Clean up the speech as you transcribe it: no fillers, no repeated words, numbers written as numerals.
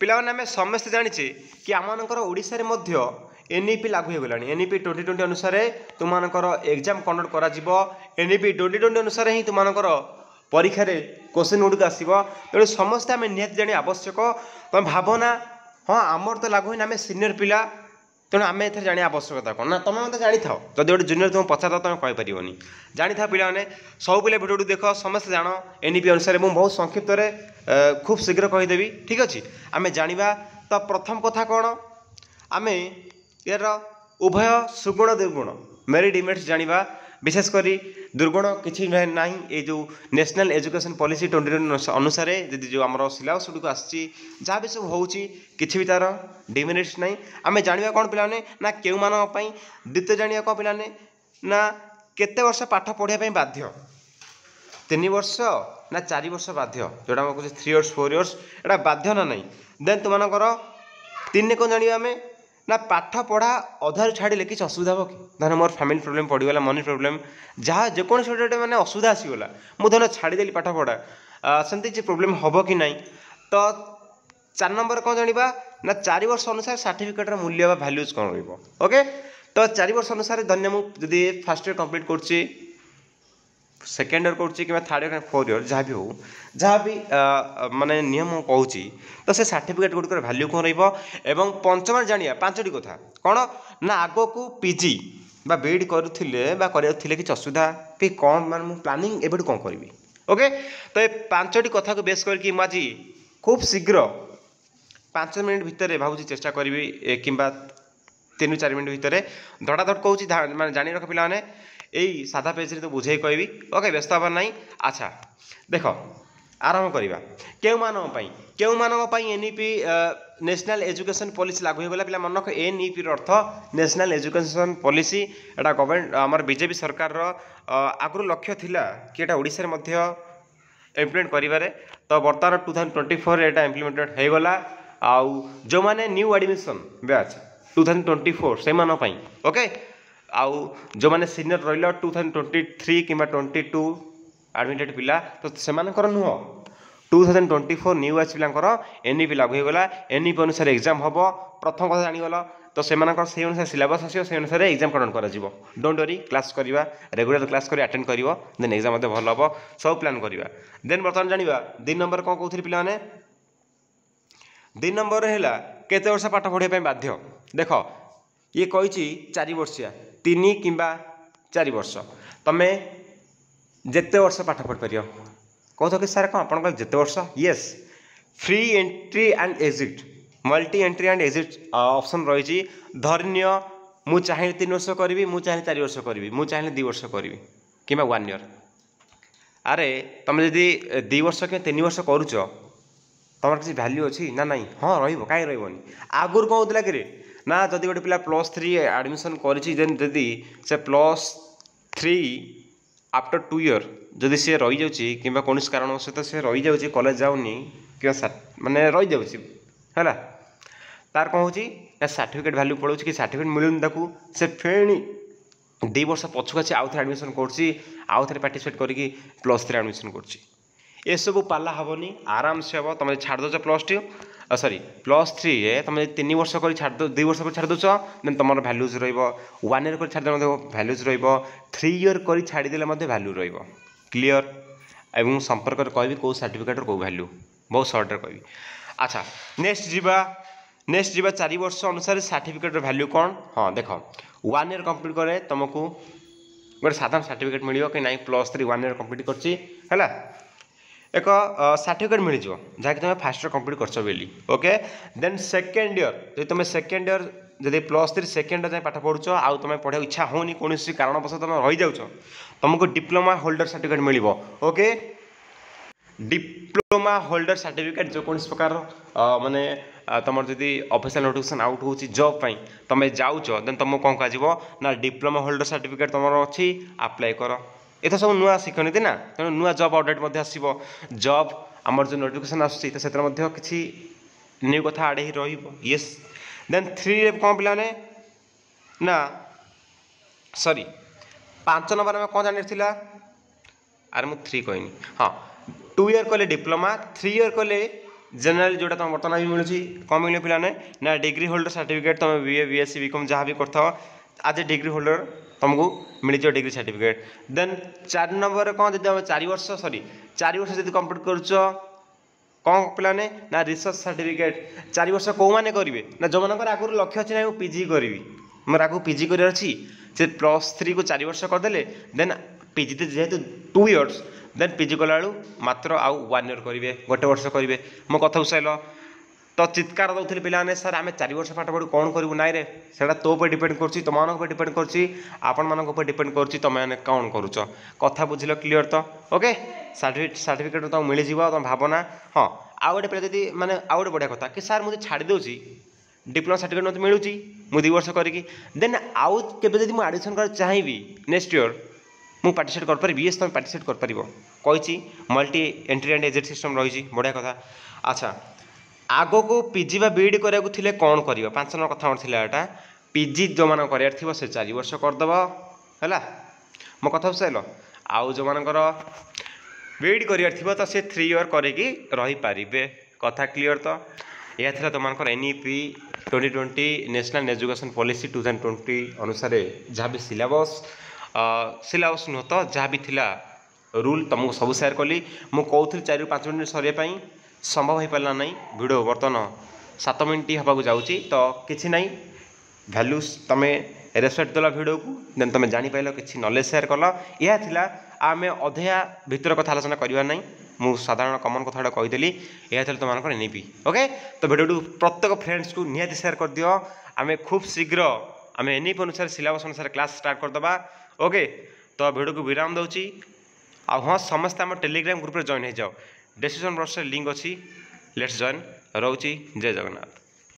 पिलाने आम समस्ते जाचे कि आमर ओडिशा रे एनईपी लागू हो गलानी एनईपी 2020 अनुसार तुमकर एग्जाम कंडक्ट करा एनईपी 2020 अनुसार ही तुमकर परीक्षा क्वेश्चन गुड़िक आसो तेणु समस्ते आम निहत जाणी आवश्यक तुम भावना हाँ आमर तो लागू आम सीनियर पिला तेणु आम ए जाणी आवश्यकता कौन ना तुम मतलब जानी था जब गोटे जूनियर तुम पचार तुम कहीपर जानी था पिलाने सब पिला भिडियो देख समस्त जान एनईपी अनुसार मुझे बहुत संक्षिप्त खूब शीघ्र कहीदेवी ठीक अच्छे आम जाना तो प्रथम कथा कौन आम यार उभय सुगुण दुर्गुण मेरिट डिमेरिट्स जाना विशेषकर दुर्गुण किसी ना ये जो नेशनल एजुकेशन पॉलिसी 2020 अनुसार जी जो आम सिलेबस गुड़िक आसी जहाँ भी सब हो भी तार डिमेरिट्स ना आम जाना कौन पिलाने ना क्यों मानी द्वितीय जाना कौन पिलाने ना केते वर्ष पाठ पढ़ाई बाध्य 3 वर्ष ना 4 वर्ष बाध्य जोटा आम कहे 3 इयर्स 4 इयर्स एटा बाध्य ना नहीं देन तुमकर 3 कौन जाना आम ना पाठ पढ़ा अधार छाड़े किसी असुविधा हे कि धर मोर फैमिली प्रोब्लेम पड़गला मनी प्रोब्लेम जहाँ जेकोसी गोटे मैंने असुविधा आसीगला मुझे धर छाड़देली पाठ पढ़ा सेमती किसी प्रोब्लेम हम कि ना तो 4 नंबर कौन जाना ना 4 वर्ष अनुसार सर्टिफिकेट मूल्य भैल्यूज कौन रोके तो 4 वर्ष अनुसार धन्य मुझे फास्ट इयर कंप्लीट कर सेकेंड इयर कर थर्ड इयर 4 इयर जहाँ भी हो जहाँ भी माने नियम कहूँ तो से सर्टिफिकेट गुड़िक भैल्यू कौन रही पंचम जानिया 5टी कथा कौन ना आग को पीजी बा बीड करुले कि असुविधा कि कौन मान प्लानिंग एबे कौन करी ओके तो ये 5टी कथा को बेस करके मुझे खूब शीघ्र 5 मिनट भितर भावुँ चेष्टा करी कि 3-4 मिनट भितर धड़ाधड़ कहूँ मैं जानी रख पाने यही साधा पेज तो बुझे कहबी ओके व्यस्त हबार ना अच्छा देख आरंभ करवा क्यों मानक एनईपी नेशनल एजुकेशन पॉलिसी लागू हो गला पिला मन रख एनईपी अर्थ नेशनल एजुकेशन पॉलिसी एटा गवर्नमेंट आमर बीजेपी सरकार आगु लक्ष्य थिला कि एटा ओडिशा रे इम्प्लीमेंट करिवारे तो बर्तमान 2024 एटा इम्प्लीमेंटेड हो गला आउ जो माने न्यू एडमिशन बैच 2024 से मान पई ओके आउ जो माने सीनियर रहिला 2023 कि 22 एडमिटेड पिला तो से नुह 2024 न्यू बैच पिला एनईपी लागू होगला एनईपी अनुसार एग्जाम हम प्रथम कथा जानीगल तो से अनुसार सिलेबस आसो से अनुसार एग्जाम कंडक्ट करा डोंट वरी क्लास करवा रेगुलर क्लास कर अटेंड कर देन एग्जाम भल हम सब प्लान करवा देन बर्तमान जाना 2 नंबर कौन कहते पिलाने 2 नंबर है केते वर्ष पाठ पढ़ाई बाध्य देख ये कही 4 वर्षिया 3 कि 4 वर्ष तमें जेते वर्ष पाठ पढ़ी पार कौन कि सार कौन आप जिते वर्ष yes free entry and exit multi entry and exit option रही धरनीय मु चाहे 3 वर्ष करी मु चाहे 4 वर्ष करी मु चाहे 2 वर्ष करी कि 1 ईयर अरे तुम जदि 2 वर्ष कि 3 वर्ष करुच तुम किसी भैल्यू अच्छी ना नहीं हाँ रही रही आगुरी कौन होता कि ना जदि गोटे पिला +3 एडमिशन करी से +3 आफ्टर 2 ईयर जदि सी रही जाऊँगी कि कौन कारण सहित सी रही जाऊँगी कॉलेज जाऊनी कि माने रही जाऊँगी है तार कौन हो सर्टिफिकेट भैल्यू पड़ो कि सर्टिफिकेट मिलूनी से फेणी 2 वर्ष पछुक आसी आउ थे एडमिशन कर पार्टिसिपेट करके +3 एडमिशन कर सब पाला हेनी आराम से हम तुम छाड़ दो +2 सॉरी +3 तुम 3 वर्ष कर छाड़ 2 वर्ष कर छाड़ दो देन तुम भैल्यूज र1 ईयर कर छाड़ भैल्यूज र3 ईयर कर छाड़देले भैल्यू क्लीयर एवं संपर्क कहि कौ सर्टिफिकेट कौ भैल्यू बहुत सर्टे कहि अच्छा नेक्स्ट जीवा 4 वर्ष अनुसार सर्टिफिकेट भैल्यू कौन हाँ देख 1 ईयर कंप्लीट करे तुमको गोटे साधारण सर्टिफिकेट मिल कि नहीं +3 1 ईयर कंप्लीट कर एक सर्टिफिकेट मिल जहाँकि तुम फास्ट ईयर कंप्लीट कर बोली ओके देन सेकेंड ईयर जो तुम सेकेंड ईयर जब +3 सेकेंड ईयर पाठ पढ़ुच आउ तुम पढ़ा इच्छा होनी कौन कारणवश तुम रही जाऊँ तुमको डिप्लोमा होल्डर सर्टिफिकेट मिल ओके डिप्लोमा होल्डर सर्टिफिकेट जो कौन प्रकार माने तुम जदि ऑफिशियल नोटिफिकेशन आउट हो जॉब पाई तुम जाऊच देन तुमको कौन कह ना डिप्लोमा होल्डर सर्टिफिकेट तुम अच्छी अप्लाई कर ये सब नुआ शिखनीति ना तेणु नुआ जॉब अपडेट आसो जॉब आमर जो नोटिफिकेशन आसूँ किसी न्यू कथा आड़े ही रहीस देन 3 कौन पिलाने ना सॉरी 5 नंबर में कौन जानी अरे मुझे 3 कहनी हाँ 2 ईयर कले डिप्लोमा 3 ईयर कले जेनराल जोटा तुम बर्तमान भी मिलूँ कौन मिले पाने ना डिग्री होल्डर सर्टिफिकेट तुम बीए बीएससी बीकॉम जहाँ भी कर आज डिग्री होल्डर तुमको मिल जाए डिग्री सर्टिफिकेट। देन 4 नंबर कौन जब 4 वर्ष सॉरी 4 वर्ष जब कंप्लीट कर कौन पाने ना रिसर्च सर्टिफिकेट 4 वर्ष कौ मैंने करेंगे ना जो मन आगुरी लक्ष्य अच्छे ना पीजी करी मोर आगे पीजी कर से +3 को 4 वर्ष करदे देन पीजी जेहेतु 2 इयर्स देन पीजी कला मात्र आउ 1 ईयर करेंगे गोटे वर्ष करेंगे मो कथा सैल तो चित्कार दौले पे सर आम 4 वर्ष पाठ पढ़ू कौन करूँ ना रे से तो डिपेंड कर तुम डिपेंड कर डिपेंड कर तुम कौन करुच कथा बुझल क्लीयर तो ओके सर्टिफिकेट तुमको मिल जाव तुम भावना हाँ आउ गोटे पे जी मैंने आउ गोटे बढ़िया कथा कि सर मुझे छाड़ी दूसरी डिप्लोमा सर्टिफिकेट मत मिलूँ मुझे 2 वर्ष करी देन आउ के एडमिशन कर चाहिए नेक्स्ट ईयर मुझे पार्टिसिपेट कर बीएस तुम पार्टिसिपेट कर कही multi entry and exit system रही बढ़िया कथा। अच्छा आग को पीजी बा बीईडी कराया थे कौन कर 5 नंबर कथा था यहाँ पीजी जो मान कर से 4 वर्ष करदेव है मो कथा सैल आउ जो मानकर बीईडी कर तो सी 3 ईयर करके रहीपारे कथा क्लीयर तो यह था तुम एनईपी 2020 नेशनल एजुकेशन पॉलिसी 2020 अनुसार जहाँ भी सिलेबस नुह तो जहाँ भी थिला रूल तुमको सब सेयार कली मु कहूँ 4 ରୁ 5 मिनट सर संभव हो पारा ना भिडियो बर्तमान 7 मिनट हाँ जाऊँगी तो किसी ना भैल्यूज तुम रेस्पेक्ट देल भिडियो को देन तुम जापार कि नॉलेज शेयर कल यह थिला आम अधया भितर कथा आलोचना करवा ना मु साधारण कमन कथा कहीदेली यह तुम एनईपी ओके तो भिडियो प्रत्येक फ्रेंड्स को निहाती शेयर कर दियो आम खूब शीघ्र आम एनईपी अनुसार सिलेबस अनुसार क्लास स्टार्ट करदे ओके तो भिडियो को विराम दूची हाँ समस्त आम टेलीग्राम ग्रुप में जॉइन हो जाओ डिस्क्रिप्शन बॉक्स लिंक अच्छी लेट्स जॉइन रोची जय जगन्नाथ।